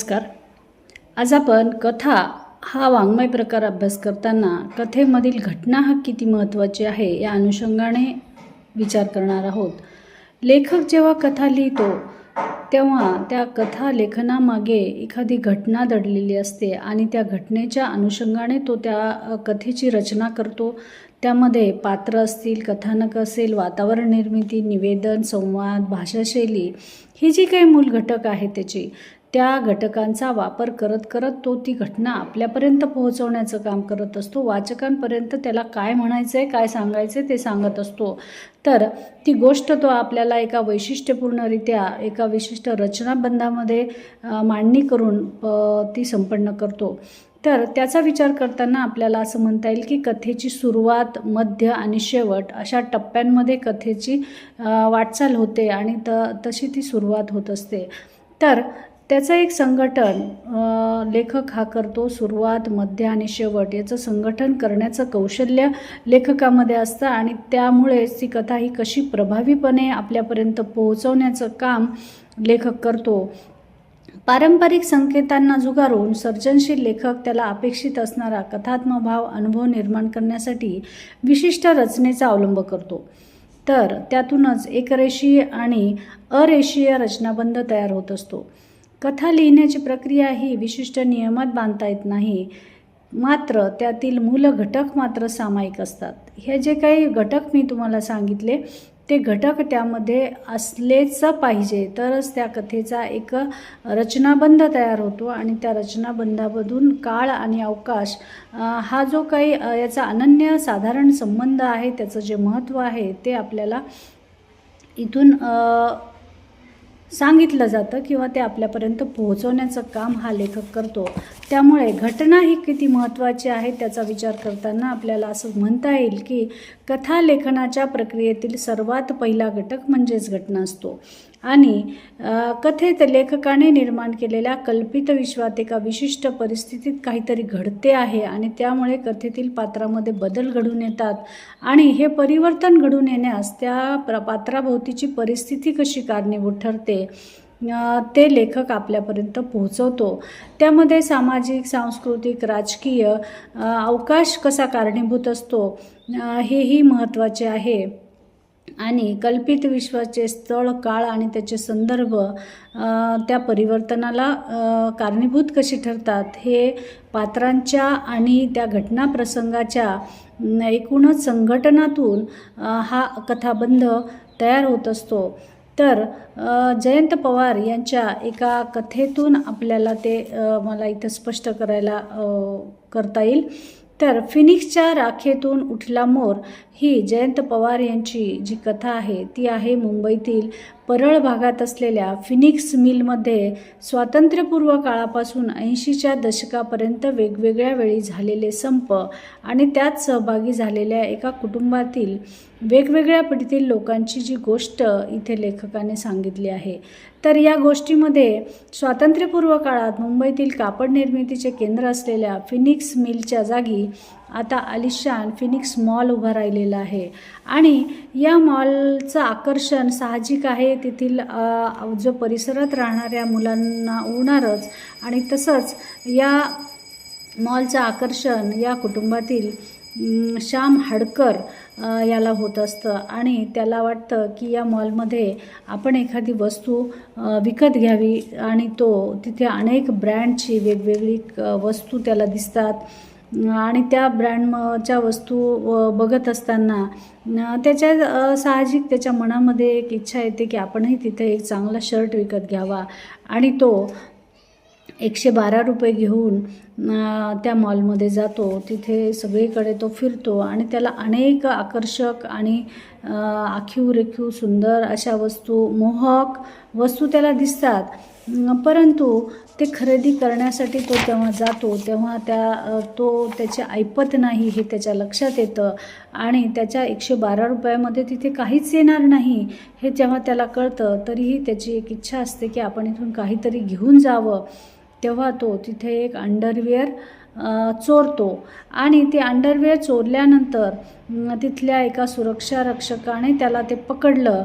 नमस्कार. आज आपण कथा हा वाङ्मय प्रकार अभ्यास करताना कथेमधील घटना हा किती महत्त्वाची आहे या अनुषंगाने विचार करणार आहोत. लेखक जेव्हा कथा लिहितो तेव्हा त्या कथा लेखनामागे एखादी घटना दडलेली असते आणि त्या घटनेच्या अनुषंगाने तो त्या कथेची रचना करतो. त्यामध्ये पात्र असतील, कथानक असेल, वातावरण निर्मिती, निवेदन, संवाद, भाषाशैली ही जी काही मूल घटक आहे त्या घटकांचा वापर करत करत तो ती घटना आपल्यापर्यंत पोहोचवण्याचं काम करत असतो. वाचकांपर्यंत त्याला काय म्हणायचं आहे, काय सांगायचं आहे ते सांगत असतो. तर ती गोष्ट तो आपल्याला एका वैशिष्ट्यपूर्णरित्या एका विशिष्ट रचनाबंधामध्ये मांडणी करून ती संपन्न करतो. तर त्याचा विचार करताना आपल्याला असं म्हणता येईल की कथेची सुरुवात, मध्य आणि शेवट अशा टप्प्यांमध्ये कथेची वाटचाल होते आणि तशी ती सुरुवात होत असते. तर त्याचं एक संघटन लेखक हा करतो. सुरुवात, मध्य आणि शेवट याचं संघटन करण्याचं कौशल्य लेखकामध्ये असतं आणि त्यामुळेच ती कथा ही कशी प्रभावीपणे आपल्यापर्यंत पोहोचवण्याचं काम लेखक करतो. पारंपरिक संकेतांना झुगारून सर्जनशील लेखक त्याला अपेक्षित असणारा कथात्मक भाव, अनुभव निर्माण करण्यासाठी विशिष्ट रचनेचा अवलंब करतो. तर त्यातूनच एकरेषीय आणि अरेषीय रचनाबंध तयार होत असतो. कथा लिहिण्याची प्रक्रिया ही विशिष्ट नियमात बांधता येत नाही, मात्र त्यातील मूल घटक मात्र सामायिक असतात. हे जे काही घटक मी तुम्हाला सांगितले ते घटक त्यामध्ये असलेच पाहिजे, तरच त्या कथेचा एक रचनाबंध तयार होतो आणि त्या रचनाबंधामधून काळ आणि अवकाश हा जो काही याचा अनन्य साधारण संबंध आहे, त्याचं जे महत्त्व आहे ते आपल्याला इथून सांगितलं जातं किंवा ते आपल्यापर्यंत पोहोचवण्याचं काम हा लेखक करतो. त्यामुळे घटना ही किती महत्त्वाची आहे त्याचा विचार करताना आपल्याला असं म्हणता येईल की कथा लेखनाच्या प्रक्रियेतील सर्वात पहिला घटक म्हणजेच घटना असतो आणि कथेत लेखकाने निर्माण केलेल्या कल्पित विश्वात एका विशिष्ट परिस्थितीत काहीतरी घडते आहे आणि त्यामुळे कथेतील पात्रामध्ये बदल घडून येतात आणि हे परिवर्तन घडून येण्यास त्या पात्राभोवतीची परिस्थिती कशी कारणीभूत ठरते ते लेखक आपल्यापर्यंत पोहोचवतो. त्यामध्ये सामाजिक, सांस्कृतिक, राजकीय अवकाश कसा कारणीभूत असतो हेही महत्त्वाचे आहे आणि कल्पित विश्वाचे स्थळ, काळ आणि त्याचे संदर्भ त्या परिवर्तनाला कारणीभूत कशी ठरतात हे पात्रांच्या आणि त्या घटना प्रसंगाच्या एकूणच संघटनातून हा कथाबंध तयार होत असतो. तर जयंत पवार यांच्या एका कथेतून आपल्याला ते मला इथं स्पष्ट करता येईल. तर फिनिक्सच्या राखेतून उठला मोर ही जयंत पवार यांची जी कथा आहे ती आहे मुंबईतील परळ भागात असलेल्या फिनिक्स मिलमध्ये स्वातंत्र्यपूर्व काळापासून 80च्या दशकापर्यंत वेगवेगळ्या वेळी झालेले संप आणि त्यात सहभागी झालेल्या एका कुटुंबातील वेगवेगळ्या पिढीतील लोकांची जी गोष्ट इथे लेखकाने सांगितली आहे. तर या गोष्टीमध्ये स्वातंत्र्यपूर्व काळात मुंबईतील कापड निर्मितीचे केंद्र असलेल्या फिनिक्स मिलच्या जागी आता आलिशान फिनिक्स मॉल उभा राहिलेला आहे आणि या मॉलचं आकर्षण साहजिक आहे, तेथील जो परिसरात राहणाऱ्या मुलांना होणारच आणि तसंच या मॉलचं आकर्षण या कुटुंबातील श्याम हडकर याला होत असतं आणि त्याला वाटतं की या मॉलमध्ये आपण एखादी वस्तू विकत घ्यावी आणि तो तिथे अनेक ब्रँडची वेगवेगळी वस्तू त्याला दिसतात आणि त्या ब्रँडच्या वस्तू बघत असताना त्याच्या साहजिक त्याच्या मनामध्ये एक इच्छा येते की आपणही तिथे एक चांगला शर्ट विकत घ्यावा आणि तो 112 रुपये घेऊन त्या मॉलमध्ये जातो. तिथे सगळीकडे तो फिरतो आणि त्याला अनेक आकर्षक आणि आखीव रेखीव सुंदर अशा वस्तू, मोहक वस्तू त्याला दिसतात, परंतु ते खरेदी करण्यासाठी तो जेव्हा जातो तेव्हा तो त्याचे ऐपत नाही हे त्याच्या लक्षात येतं आणि त्याच्या 112 रुपयामध्ये तिथे काहीच येणार नाही हे जेव्हा त्याला कळतं, तरीही त्याची एक इच्छा असते की आपण इथून काहीतरी घेऊन जावं. तेव्हा तो तिथे एक अंडरवेअर चोरतो आणि ते अंडरवेअर चोरल्यानंतर तिथल्या एका सुरक्षा रक्षकाने त्याला ते पकडलं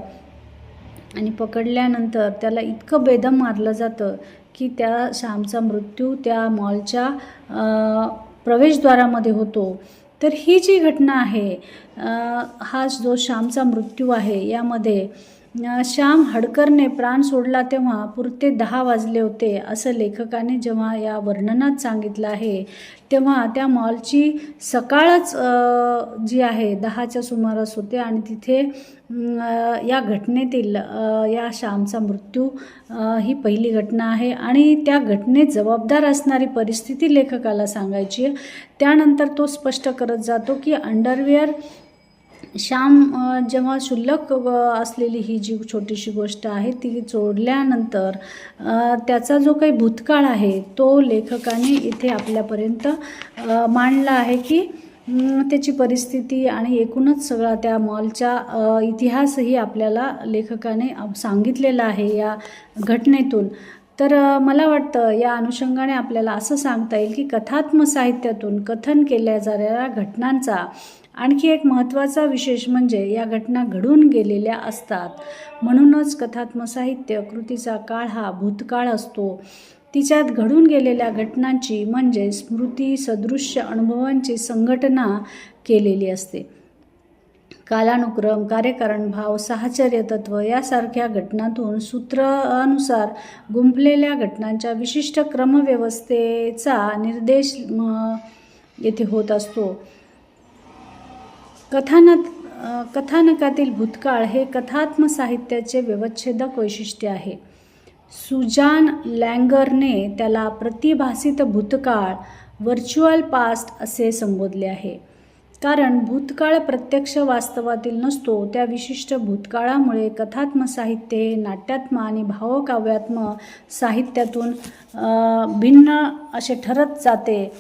आणि पकडल्यानंतर त्याला इतकं बेदम मारलं जातं की त्या श्यामचा मृत्यू त्या मॉलच्या प्रवेशद्वारामध्ये होतो. तर ही जी घटना आहे, हा जो श्यामचा मृत्यू आहे, यामध्ये श्याम हडकरने प्राण सोडला तेव्हा पुरते 10 वाजले होते असं लेखकाने जेव्हा या वर्णनात सांगितलं आहे, तेव्हा त्या मॉलची सकाळच जी आहे 10च्या सुमारास होते आणि तिथे या घटनेतील या श्यामचा मृत्यू ही पहिली घटना आहे आणि त्या घटनेत जबाबदार असणारी परिस्थिती लेखकाला सांगायची आहे. त्यानंतर तो स्पष्ट करत जातो की अंडरवेअर श्याम जेव्हा क्षुल्लक असलेली ही जी छोटीशी गोष्ट आहे ती चोरल्यानंतर त्याचा जो काही भूतकाळ आहे तो लेखकाने इथे आपल्यापर्यंत मांडला आहे की त्याची परिस्थिती आणि एकूणच सगळा त्या मॉलचा इतिहासही आपल्याला लेखकाने सांगितलेला आहे या घटनेतून. तर मला वाटतं या अनुषंगाने आपल्याला असं सांगता येईल की कथात्मक साहित्यातून कथन केल्या जाणाऱ्या घटनांचा आणखी एक महत्त्वाचा विशेष म्हणजे या घटना घडून गेलेल्या असतात. म्हणूनच कथात्मक साहित्य कृतीचा काळ हा भूतकाळ असतो. तिच्यात घडून गेलेल्या घटनांची म्हणजे स्मृती सदृश्य अनुभवांची संघटना केलेली असते. कालानुक्रम, कार्यकारण भाव, साहचर्य तत्व यासारख्या घटनांतून सूत्रानुसार गुंफलेल्या घटनांच्या विशिष्ट क्रमव्यवस्थेचा निर्देश येथे होत असतो. कथानकातील भूतकाळ हे कथात्मक साहित्याचे व्यवच्छेदक वैशिष्ट्य आहे. सुजान लँगरने त्याला प्रतिभासित भूतकाळ व्हर्च्युअल पास्ट असे संबोधले आहे. कारण भूतकाळ प्रत्यक्ष वास्तवातील नसतो, त्या विशिष्ट भूतकाळामुळे कथात्मक साहित्य हे नाट्यात्मक आणि भावकाव्यात्मक साहित्यातून भिन्न असे ठरत जाते.